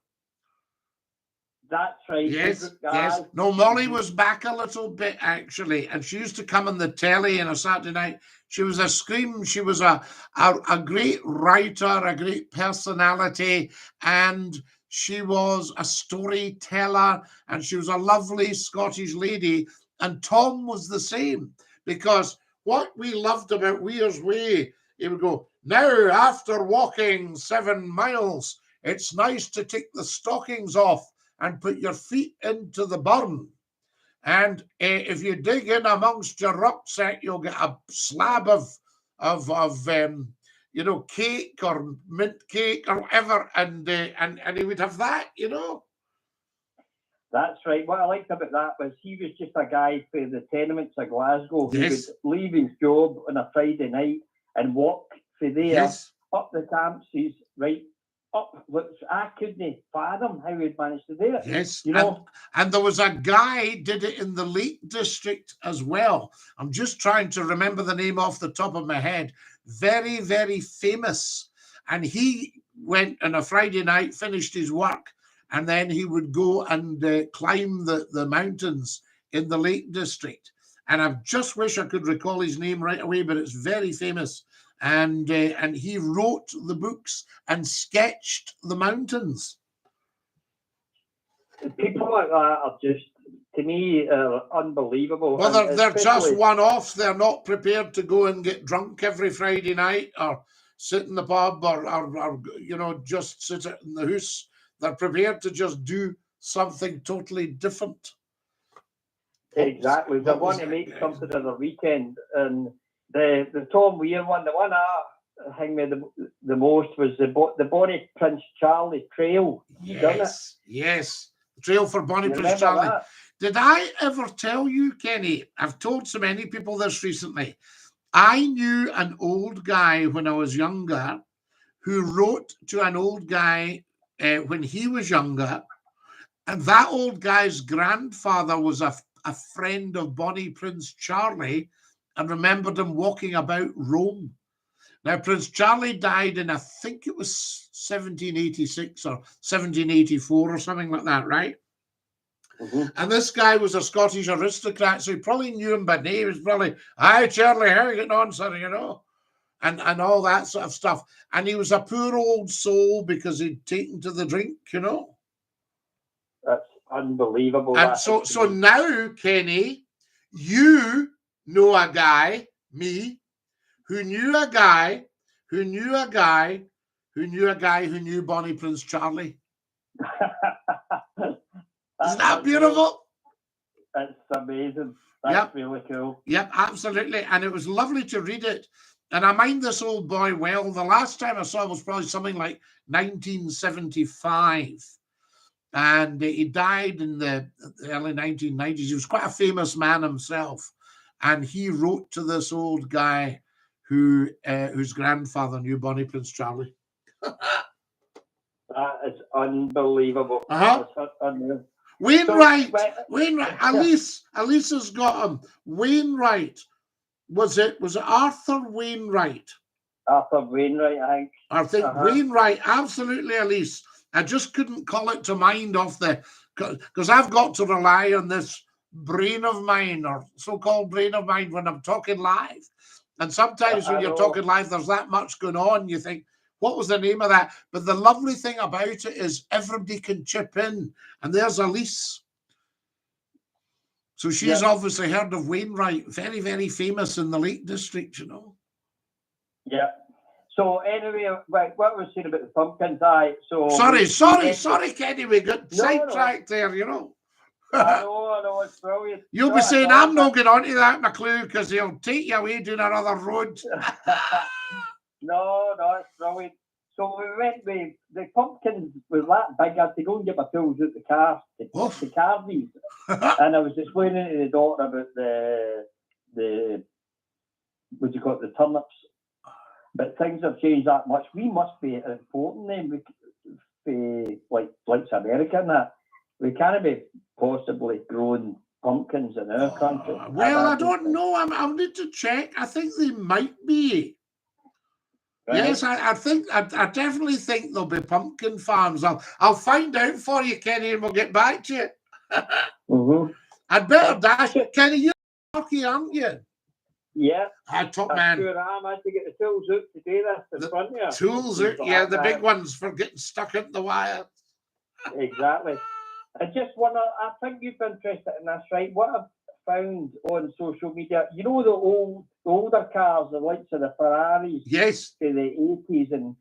That's right. Yes. No, Molly was back a little bit, actually, and she used to come on the telly on a Saturday night. She was a scream. She was a great writer, a great personality, and she was a storyteller, and she was a lovely Scottish lady. And Tom was the same, because what we loved about Weir's Way, he would go, "Now, after walking 7 miles, it's nice to take the stockings off and put your feet into the burn. And if you dig in amongst your rucksack, you'll get a slab of cake or mint cake or whatever." And he would have that, That's right. What I liked about that was he was just a guy for the tenements of Glasgow. Yes. He would leave his job on a Friday night and walk for there up the Campsies, right up, which I couldn't fathom how he'd managed to do it. Yes. And there was a guy did it in the Lake District as well. I'm just trying to remember the name off the top of my head. Very, very famous. And he went on a Friday night, finished his work, and then he would go and climb the mountains in the Lake District. And I just wish I could recall his name right away, but it's very famous. And he wrote the books and sketched the mountains. People like that are just, to me, unbelievable. Well, they're just one-offs. They're not prepared to go and get drunk every Friday night or sit in the pub or just sit in the house. They're prepared to just do something totally different. Exactly. They want to make something of the weekend. And the Tom Weir one, the one I hang me the most was the Bonnie Prince Charlie Trail. Yes. The Trail for Bonnie Prince Charlie. That? Did I ever tell you, Kenny? I've told so many people this recently. I knew an old guy when I was younger who wrote to an old guy when he was younger, and that old guy's grandfather was a friend of Bonnie Prince Charlie and remembered him walking about Rome. Now, Prince Charlie died in, I think it was 1786 or 1784 or something like that, right? Mm-hmm. And this guy was a Scottish aristocrat, so he probably knew him by name. He was probably, "Hi, Charlie, how are you getting on, son?" And all that sort of stuff. And he was a poor old soul because he'd taken to the drink, That's unbelievable. And so now, Kenny, you know a guy, me, who knew a guy who knew a guy who knew Bonnie Prince Charlie. Isn't that beautiful? That's amazing. That's really cool. Yep, absolutely. And it was lovely to read it. And I mind this old boy well. The last time I saw him was probably something like 1975. And he died in the early 1990s. He was quite a famous man himself. And he wrote to this old guy whose grandfather knew Bonnie Prince Charlie. That is unbelievable. Uh-huh. That's unreal. Wainwright. Alice has got him. Wainwright. Was it Arthur Wainwright? Arthur Wainwright, I think. Wainwright, absolutely, Alice. I just couldn't call it to mind off because I've got to rely on this brain of mine, or so-called brain of mine, when I'm talking live. And sometimes when you're talking live, there's that much going on. You think, what was the name of that? But the lovely thing about it is everybody can chip in. And there's Alice. So she's obviously heard of Wainwright. Very, very famous in the Lake District, you know. Yeah. So anyway, right, what was saying about the pumpkins? Sorry, Kenny, we got sidetracked there, you know. I know, it's brilliant. You'll be saying, I'm not getting onto that, McClue, because he'll take you away down another road. No, it's brilliant. So we went with the pumpkins was that big. I had to go and get my tools out the car to carve these. And I was explaining to the daughter about the what do you call it, the turnips. But things have changed that much. We must be important then, like America and that. We can't be possibly growing pumpkins in our country. Well, I don't know. I'll need to check. I think they might be. Right. Yes, I definitely think there'll be pumpkin farms. I'll find out for you, Kenny, and we'll get back to you. Mm-hmm. I'd better dash. Kenny, you're lucky, aren't you? Yeah. Top man. Sure I had to get the tools out to do this in front of you. Tools out, yeah, the big ones for getting stuck in the wire. Exactly. I just want to, I think you've been interested in this, right? What I've found on social media, you know, the older cars, the likes of the Ferraris, yes, to the 80s, and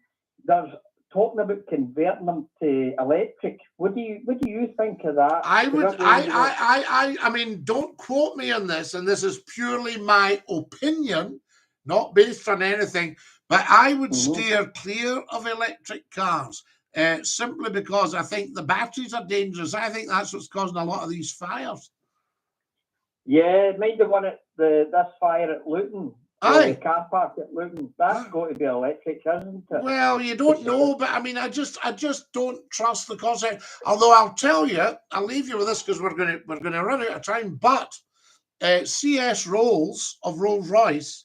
there's talking about converting them to electric. What do you think of that? I mean, don't quote me on this, and this is purely my opinion, not based on anything, but I would steer clear of electric cars. Simply because I think the batteries are dangerous. I think that's what's causing a lot of these fires. Yeah, mind the one at this fire at Luton. The car park at Luton. That's got to be electric, isn't it? Well, you don't know, but I mean, I just don't trust the concept. Although I'll tell you, I'll leave you with this because we're gonna run out of time. But C.S. Rolls of Rolls-Royce,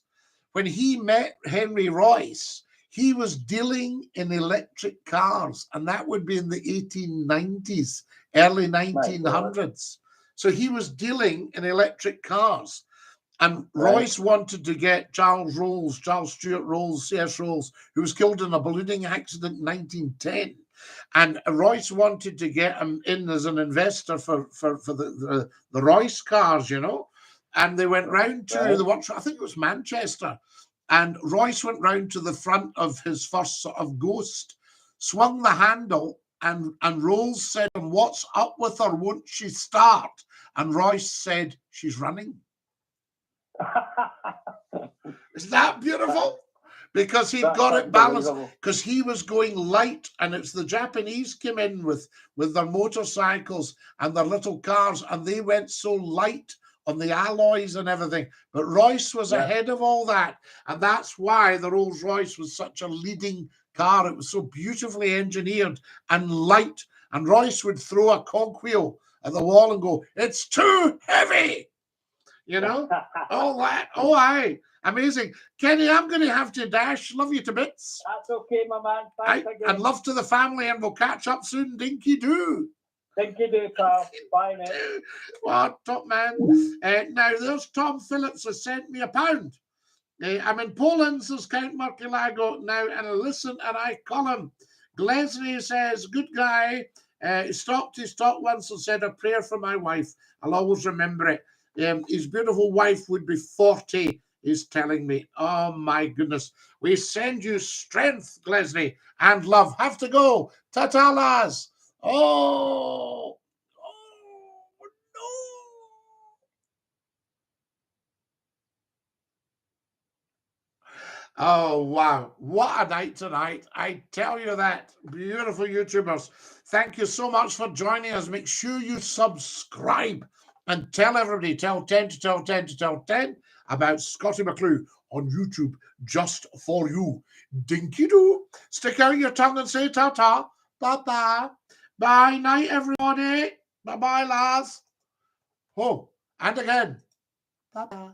when he met Henry Royce, he was dealing in electric cars, and that would be in the 1890s, early 1900s. So he was dealing in electric cars. And Royce wanted to get Charles Stuart Rolls, C.S. Rolls, who was killed in a ballooning accident in 1910. And Royce wanted to get him in as an investor for the Royce cars, you know. And they went round to the workshop, I think it was Manchester. And Royce went round to the front of his first sort of Ghost, swung the handle, and Rolls said, "What's up with her? Won't she start?" And Royce said, "She's running." Is that beautiful? Because he got it balanced, because he was going light, and it's the Japanese came in with their motorcycles and their little cars, and they went so light on the alloys and everything. But Royce was ahead of all that, and that's why the Rolls-Royce was such a leading car. It was so beautifully engineered and light, and Royce would throw a cogwheel at the wall and go, "It's too heavy," you know. All that. Oh, aye. Amazing. Kenny, I'm going to have to dash. Love you to bits. That's okay, my man. Thanks again. And love to the family, and we'll catch up soon. Dinky-Doo. Dinky-Doo, pal. Bye, mate. Well, top man. Now, there's Tom Phillips has sent me £1. I'm in Poland, says Count Markilago now, and I listen and I call him. Glesley says, "Good guy. He stopped once and said a prayer for my wife. I'll always remember it. His beautiful wife would be 40 is telling me. Oh, my goodness. We send you strength, Glesley, and love. Have to go. Ta-ta, Laz. Oh, no. Oh, wow. What a night tonight. I tell you that. Beautiful YouTubers. Thank you so much for joining us. Make sure you subscribe and tell everybody, tell 10 to tell 10 to tell 10 about Scottie McClue on YouTube just for you. Dinky-Doo. Stick out your tongue and say ta-ta. Bye-bye. Bye night, everybody. Bye-bye, Laz. Oh, and again. Bye-bye.